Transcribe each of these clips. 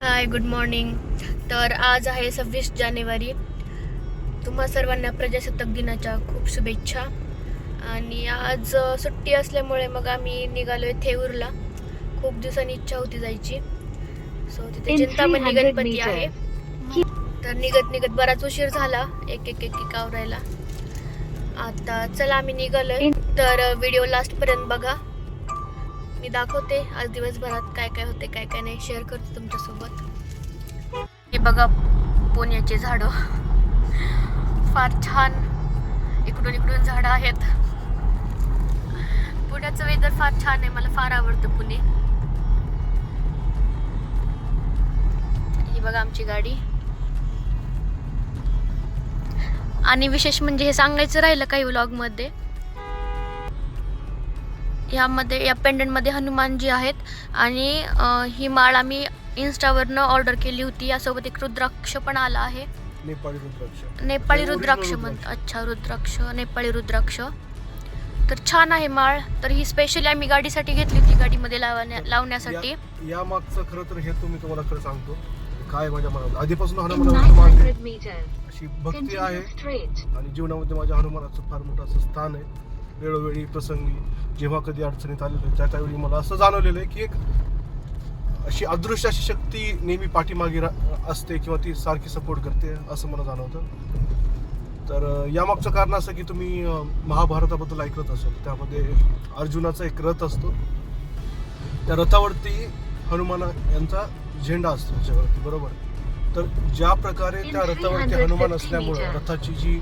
हाय, good morning. तर आज आहे 26 जानेवारी. तुम्हा सर्वांना प्रजासत्ताक दिनाच्या खूप शुभेच्छा. आणि आज सुट्टी असल्यामुळे मग आम्ही निघालोय थेऊरला. खूप दिवसांनी इच्छा होती जायची. सो तिथे चिंतामणी गणपती आहे. तर निघत बराच उशीर झाला एक आवरायला. आता चला आम्ही निघालोय. तर व्हिडिओ लास्ट पर्यंत बघा. मी दाखवते आज दिवसभरात काय काय होते, काय काय नाही, शेअर करते तुमच्यासोबत. हे बघा पुण्याची झाडं, फार छान. इकडून झाडं आहेत. पुण्याचं वेदर फार छान आहे. मला फार आवडतं पुणे. ही बघा आमची गाडी. आणि विशेष म्हणजे हे सांगायचं राहिलं काही व्लॉगमध्ये, यामध्ये या पेंडंटमध्ये हनुमानजी आहेत. आणि ही माळ आम्ही इन्स्टावरनं ऑर्डर केली होती. यासोबत एक रुद्राक्ष पण आला आहे. नेपाळी रुद्राक्ष म्हणतात. अच्छा, रुद्राक्ष, नेपाळी रुद्राक्ष. तर छान आहे माळ. तर ही स्पेशली आम्ही गाडीसाठी घेतली होती, गाडीमध्ये लावण्यासाठी. या मागचं खरं तर हे मी तुम्हाला खरं सांगतो काय माझ्या मनात आधीपासून हनुमानाची अशी भक्ती आहे. आणि जीवनामध्ये माझ्या हनुमानाचं फार मोठं असं स्थान आहे. वेळोवेळी प्रसंगी जेव्हा कधी अडचणीत आलेलं त्यावेळी मला असं जाणवलेलं आहे की एक अशी अदृश्य अशी शक्ती नेहमी पाठीमागे असते किंवा ती सारखी सपोर्ट करते असं मला जाणवतं. तर यामागचं कारण असं की तुम्ही महाभारताबद्दल ऐकत असाल. त्यामध्ये अर्जुनाचा एक रथ असतो. त्या रथावरती हनुमान यांचा झेंडा असतो त्याच्यावरती, बरोबर. तर ज्या प्रकारे त्या रथावरती हनुमान असल्यामुळे रथाची जी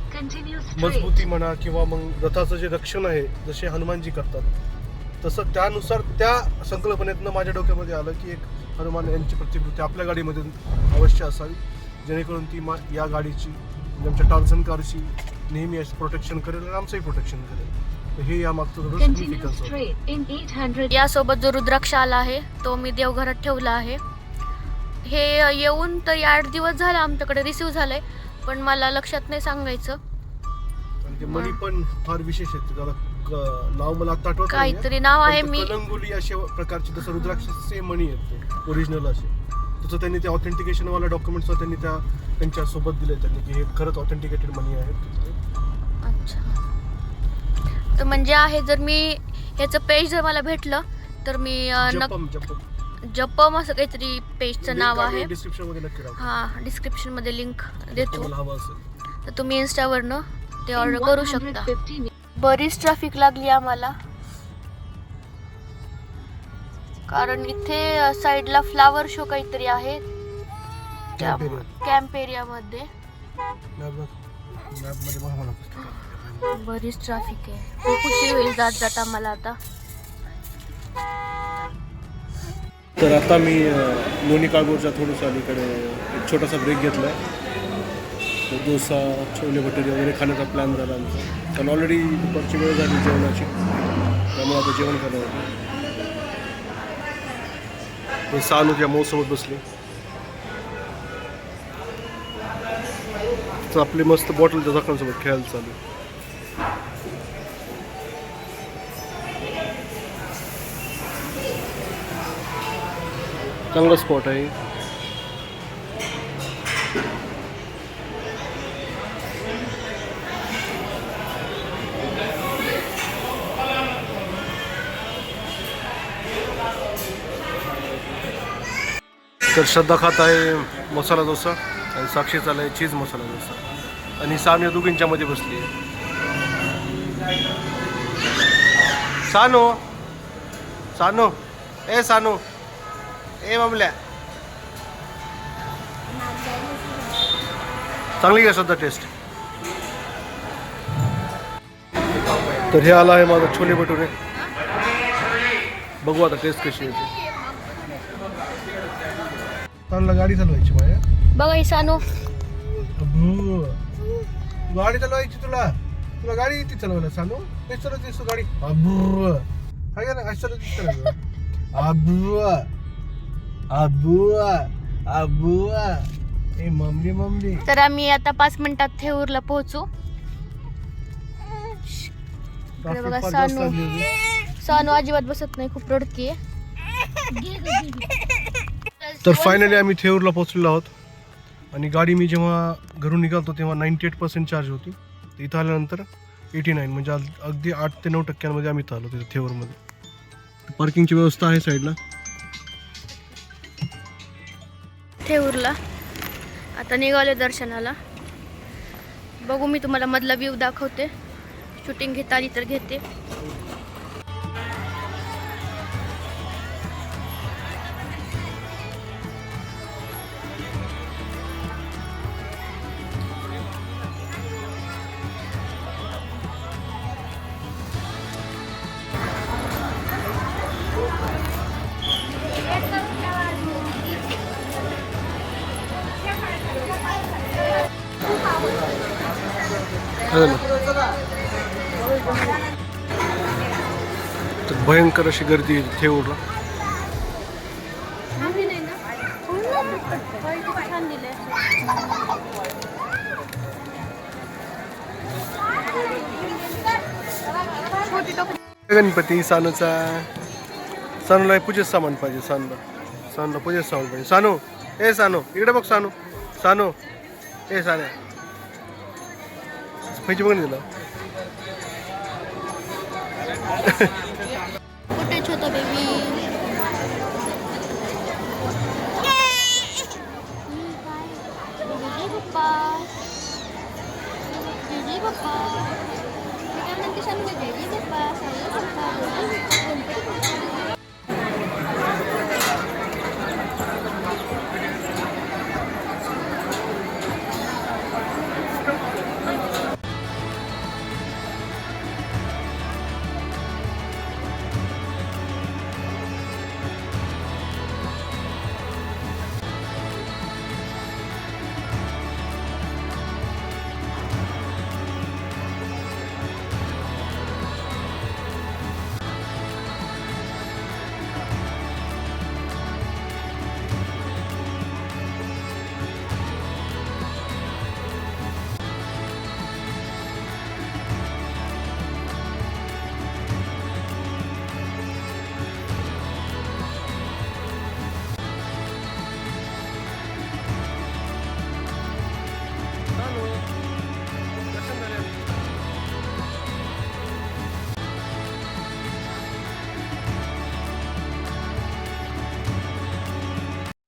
मजबूती म्हणा किंवा मग रथाचं जे रक्षण आहे जसे हनुमानजी करतात, तसं त्यानुसार त्या संकल्पनेतनं माझ्या डोक्यामध्ये आलं की एक हनुमान यांची प्रतिकृती आपल्या गाडीमध्ये अवश्य असावी, जेणेकरून ती या गाडीची म्हणजे आमच्या टार्झन कारची नेहमी प्रोटेक्शन करेल आणि आमचंही प्रोटेक्शन करेल. हे या मागचं सिग्निफिकन्स होतं. यासोबत जो रुद्राक्ष आला आहे तो मी देवघरात ठेवला आहे. हे येऊन तर 8 दिवस झाले आमच्याकडे रिसीव झालंय, पण मला लक्षात नाही सांगायचं. मणी पण फार विशेष आहे. त्याला नाव मला आता आठवत नाही. काहीतरी नाव आहे. मी कलंगुली अशा प्रकारची जसं रुद्राक्ष सेम मणी आहेत ओरिजिनल असे. तसं त्यांनी ते ऑथेंटिकेशन वाला डॉक्युमेंट्स त्यांनी त्यांच्या सोबत दिले त्यांनी की हे खरंच ऑथेंटिकेटेड मणी आहेत. अच्छा. तर म्हणजे आहे, जर मी ह्याचं पेज जर मला भेटलं तर मी जपम असं काहीतरी पेजचं नाव आहे. डिस्क्रिप्शन मध्ये नक्की राहा. हां, डिस्क्रिप्शन मध्ये लिंक देतो. हवं असेल तर तुम्ही इन्स्टावरनं ते ऑर्डर करू शकता. बरीच ट्रॅफिक लागली आम्हाला, कारण इथे साईडला फ्लावर शो काहीतरी आहे कॅम्प एरियामध्ये. बरीच ट्रॅफिक आहे. खूप उशीर होईल जात आम्हाला आता. तर आता मी लोणी काळभोरच्या थोडंसं अलीकडे एक छोटासा ब्रेक घेतला आहे. तर डोसा, छोले भटुरे वगैरे खाण्याचा प्लॅन झाला आमचा. कारण ऑलरेडी दुपारची वेळ झाली जेवणाची, त्यामुळे आता जेवण करणार होतं. हे सानूच्या मौसोबत बसले. तर आपली मस्त बॉटलच्या झाकणासोबत खेळायला चालू. चांगला स्पॉट आहे. तर श्रद्धा खात आहे मसाला डोसा आणि साक्षी चालला आहे चीज मसाला डोसा. आणि सानू या दोघींच्या मध्ये बसली आहे. सानू सानू ए सानू ए मामल्या, चांगली आहे सध्या टेस्ट. तर हे आला आहे माझा छोले भटुरे. बघू आता टेस्ट कशी येते. गाडी चालवायची माझ्या. बघा ही सानू गाडी चालवायची. तुला गाडी येते चालवायला सानू? कशी चालवतेस तू गाडी? अबू हाय ना, कशी चालवतेस? अबू अबू अबू ए मम्मी. तर आम्ही आता 5 मिनिटात थेऊरला पोहोचू. बघा सानू अजिबात बसत नाही, खूप रडतीये. तर फायनली आम्ही थेऊरला पोहोचलेलो आहोत आणि गाडी मी जेव्हा घरून निघालतो तेव्हा 98% चार्ज होती. तर इथं आल्यानंतर 89 म्हणजे अगदी 8 ते 9% आम्ही इथं आलो तिथं थेऊरमध्ये. पार्किंगची व्यवस्था आहे साईडला. थेऊरला आता निघाले दर्शनाला. बघू मी तुम्हाला मधला व्ह्यू दाखवते. शूटिंग घेता आली तर घेते. तर भयंकर अशी गर्दी आहे थेऊरला. गणपती सानूचा. सानूला पूजेचं सामान पाहिजे. सानूला पूजेचं सामान पाहिजे. सानू ए सानू इकडे बघ. सानू सानू ए सान्या पैसे बघ दिला. कुठे छोटा बेबी.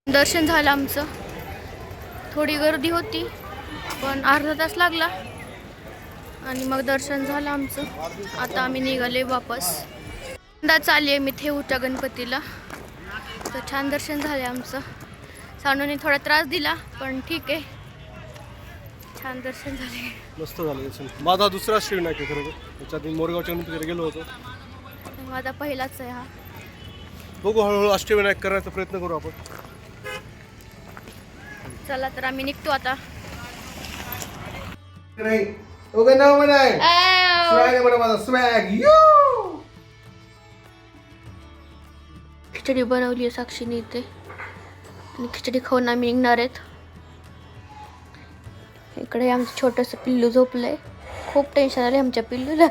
दर्शन झालं आमचं. थोडी गर्दी होती पण अर्धा तास लागला आणि मग दर्शन झालं आमचं. आता आम्ही निघाले वापस. यंदा चालली आहे मी थेऊरच्या गणपतीला. तर छान दर्शन झाले आमचं. सानूने थोडा त्रास दिला पण ठीक आहे. छान दर्शन झाले. मस्त झालं दर्शन. माझा दुसरा अष्टविनायक आहे खरं तर. त्याच्यात मी मोरगावच्या गणपतीला गेलो होतो. माझा पहिलाच आहे हा. बघू हळूहळू अष्टविनायक करण्याचा प्रयत्न करू आपण. चला तर आम्ही निघतो आता. नाही ओके नाव म्हणाय स्वॅग म्हणा माझा स्वॅग. खिचडी बनवली आहे साक्षीने इथे आणि खिचडी खाऊन आम्ही निघणार आहेत. इकडे आमचं छोटंसं पिल्लू झोपलंय. खूप टेन्शन आले आमच्या पिल्लूला.